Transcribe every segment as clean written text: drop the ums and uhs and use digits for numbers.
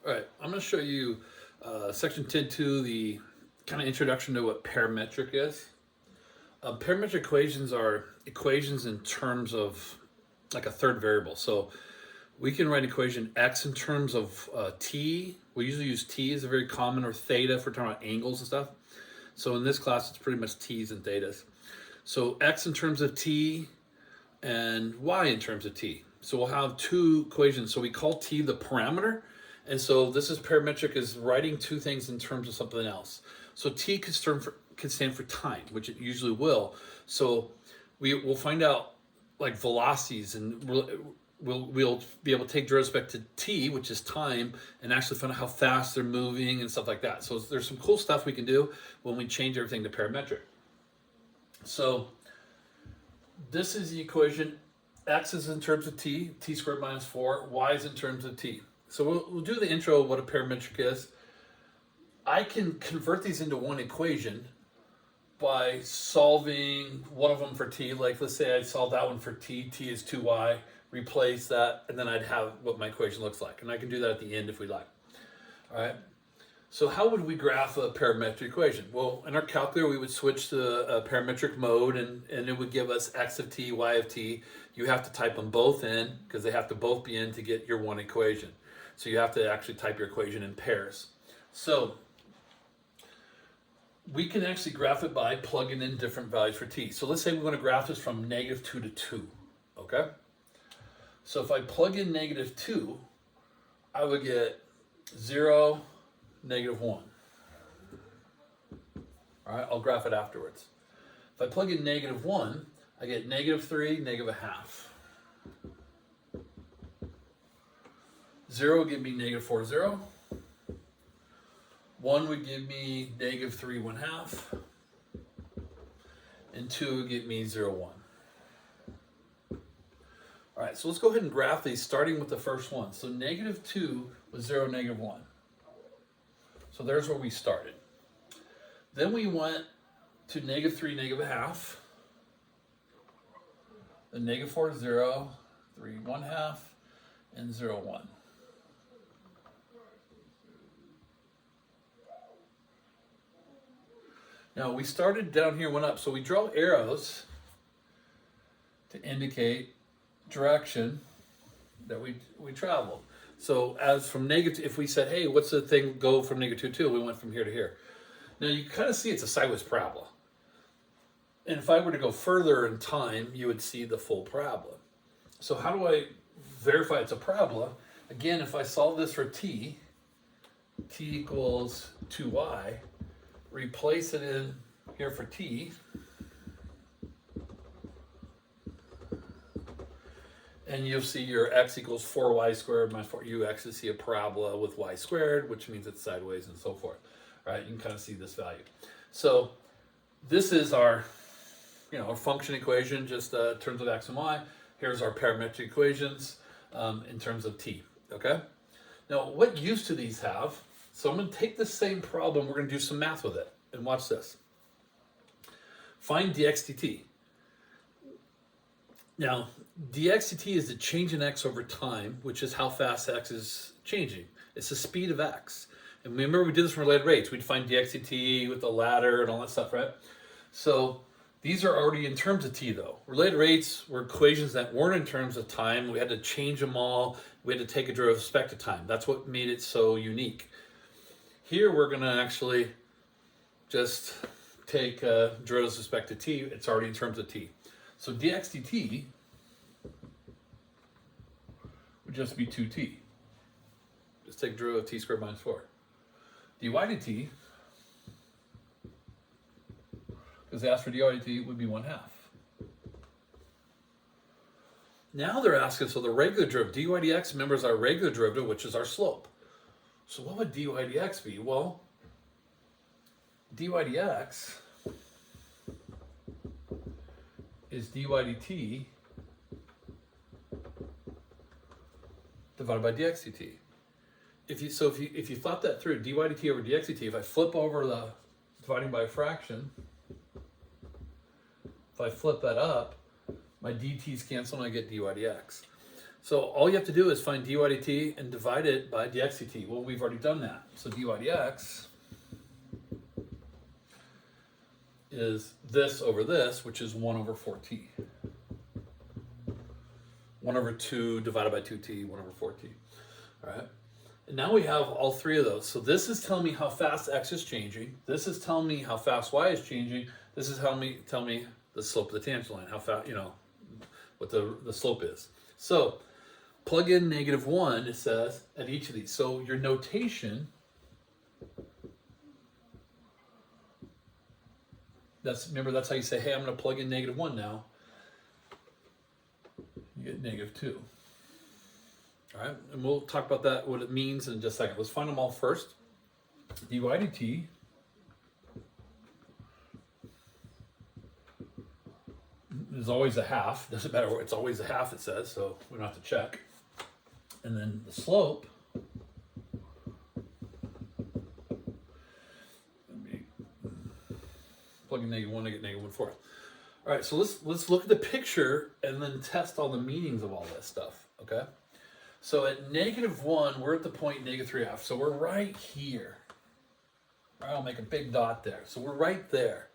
All right, I'm going to show you section 10.2, the kind of introduction to what parametric is. Parametric equations are equations in terms of like a third variable. So we can write an equation x in terms of t. We usually use t as a very common, or theta if we're talking about angles and stuff. So in this class, it's pretty much t's and thetas. So x in terms of t and y in terms of t. So we'll have two equations. So we call t the parameter. And so this is parametric, is writing two things in terms of something else. So t can stand for time, which it usually will. So we'll find out like velocities, and we'll be able to take direct respect to t, which is time, and actually find out how fast they're moving and stuff like that. So there's some cool stuff we can do when we change everything to parametric. So this is the equation. X is in terms of t squared minus 4. Y is in terms of t. So we'll do the intro of what a parametric is. I can convert these into one equation by solving one of them for t. Like, let's say I solve that one for t. T is 2y. Replace that, and then I'd have what my equation looks like. And I can do that at the end if we like. All right. So how would we graph a parametric equation? Well, in our calculator, we would switch to a parametric mode, and it would give us x of t, y of t. You have to type them both in because they have to both be in to get your one equation. So you have to actually type your equation in pairs. So we can actually graph it by plugging in different values for t. So let's say we want to graph this from -2 to 2, okay? So if I plug in -2, I would get 0, -1. All right, I'll graph it afterwards. If I plug in -1, I get -3, -0.5. 0 would give me -4, 0. 1 would give me -3, 1/2. And 2 would give me 0, 1. All right, so let's go ahead and graph these, starting with the first one. So -2 was 0, -1. So there's where we started. Then we went to -3, -0.5. Then -4, 0, 3, 1/2, and 0, 1. Now we started down here, went up. So we draw arrows to indicate direction that we traveled. So as from negative, if we said, hey, what's the thing go from -2 to 2? We went from here to here. Now you kind of see it's a sideways parabola. And if I were to go further in time, you would see the full parabola. So how do I verify it's a parabola? Again, if I solve this for t equals 2y, replace it in here for t, and you'll see your x equals 4y squared minus 4. You actually see a parabola with y squared, which means it's sideways and so forth. All right, you can kind of see this value. So this is our, our function equation, just in terms of x and y. Here's our parametric equations in terms of t, okay? Now, what use do these have? So I'm going to take the same problem, we're going to do some math with it, and watch this. Find dx dt. Now, dx dt is the change in x over time, which is how fast x is changing. It's the speed of x. And remember, we did this from related rates. We'd find dx dt with the ladder and all that stuff, right? So these are already in terms of t, though. Related rates were equations that weren't in terms of time. We had to change them all. We had to take a derivative with respect to time. That's what made it so unique. Here, we're going to actually just take derivative with respect to t. It's already in terms of t. So dx dt would just be 2t. Just take derivative of t squared minus 4. dy dt, because they asked for dy dt, would be 1/2. Now they're asking, so the regular derivative, dy dx, remember, is our regular derivative, which is our slope. So what would dy dx be? Well, dy dx is dy dt divided by dx dt. If you flip that through, dy dt over dx dt, if I flip over the dividing by a fraction, if I flip that up, my dt's cancel and I get dy dx. So all you have to do is find dy dt and divide it by dx dt. Well, we've already done that. So dy dx is this over this, which is 1 over 4t. 1 over 2 divided by 2t, 1 over 4t. All right. And now we have all three of those. So this is telling me how fast x is changing. This is telling me how fast y is changing. This is tell me the slope of the tangent line, how fast, what the slope is. So plug in -1, it says, at each of these. So your notation, remember that's how you say, hey, I'm going to plug in -1 now. You get -2. All right, and we'll talk about that, what it means in just a second. Let's find them all first. dy dt is always a half. Doesn't matter what, it's always a half, it says, so we don't have to check. And then the slope, plug in -1 to get -1/4. All right, so let's look at the picture and then test all the meanings of all this stuff, okay? So at -1, we're at the point -3/2. So we're right here. All right, I'll make a big dot there. So we're right there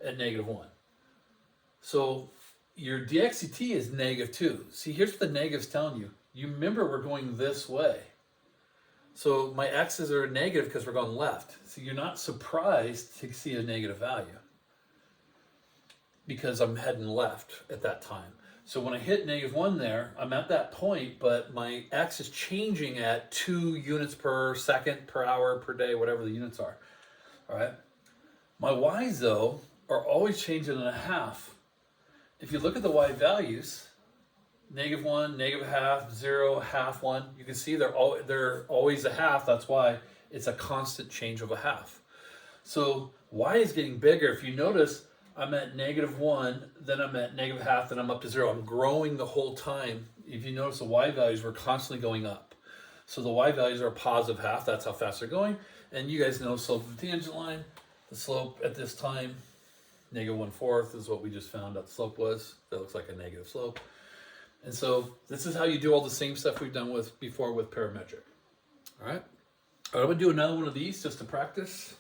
at -1. So your dx dt is -2. See, here's what the negative's telling you. You remember we're going this way. So my x's are negative because we're going left. So you're not surprised to see a negative value because I'm heading left at that time. So when I hit -1 there, I'm at that point, but my x is changing at 2 units per second, per hour, per day, whatever the units are. All right. My y's, though, are always changing in a half. If you look at the y values, -1, -1/2, 0, half 1, you can see they're always a half. That's why it's a constant change of a half. So y is getting bigger. If you notice, I'm at -1, then I'm at -1/2, then I'm up to 0. I'm growing the whole time. If you notice, the y values were constantly going up. So the y values are a positive half. That's how fast they're going. And you guys know slope of the tangent line. The slope at this time, -1/4 is what we just found out the slope was. That looks like a negative slope. And so this is how you do all the same stuff we've done before with parametric. All right. I'm going to do another one of these just to practice.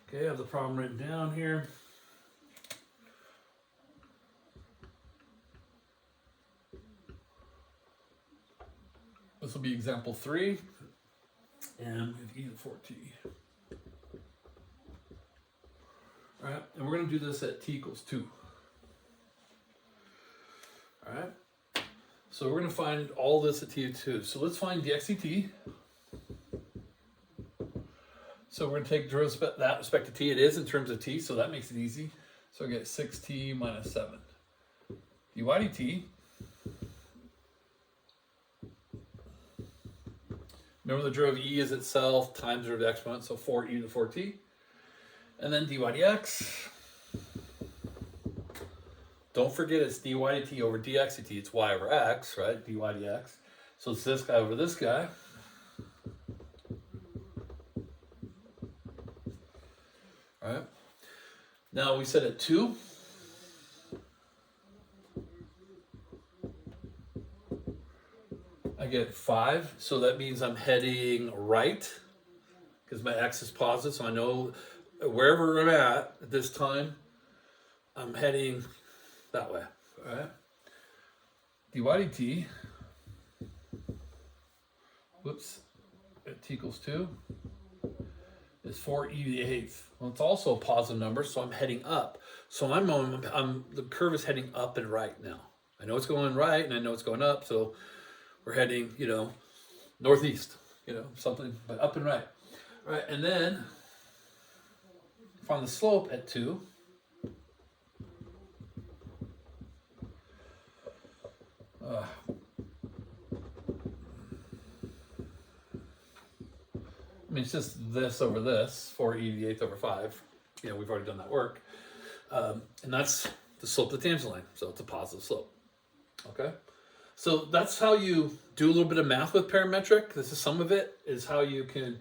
Okay, I have the problem written down here. This will be example 3, and we have e to the 4t. All right, and we're going to do this at t = 2. All right, so we're going to find all this at t = 2. So let's find dx dt. So we're going to take that respect to t. It is in terms of t, so that makes it easy. So I get 6t minus 7. dy dt. Remember the derivative of e is itself times the derivative of exponent, so 4e to the 4t. And then dy dx. Don't forget it's dy dt over dx dt. It's y over x, right? dy dx. So it's this guy over this guy. All right. Now we set at 2. I get 5, so that means I'm heading right because my x is positive, so I know wherever I'm at this time, I'm heading that way. All right. dy dt, whoops, at t = 2 is 4e to the 8th. Well, it's also a positive number, so I'm heading up. So the curve is heading up and right now. I know it's going right, and I know it's going up, so we're heading, northeast, something, but up and right. All right, and then find the slope at 2. It's just this over this, 4e to the 8th over 5. We've already done that work. And that's the slope of the tangent line, so it's a positive slope. Okay? So that's how you do a little bit of math with parametric. This is some of it, is how you can,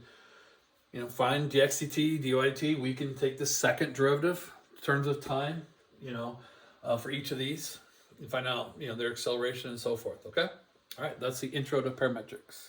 find dx/dt, dy/dt. We can take the second derivative in terms of time, for each of these and find out, their acceleration and so forth. Okay. All right. That's the intro to parametrics.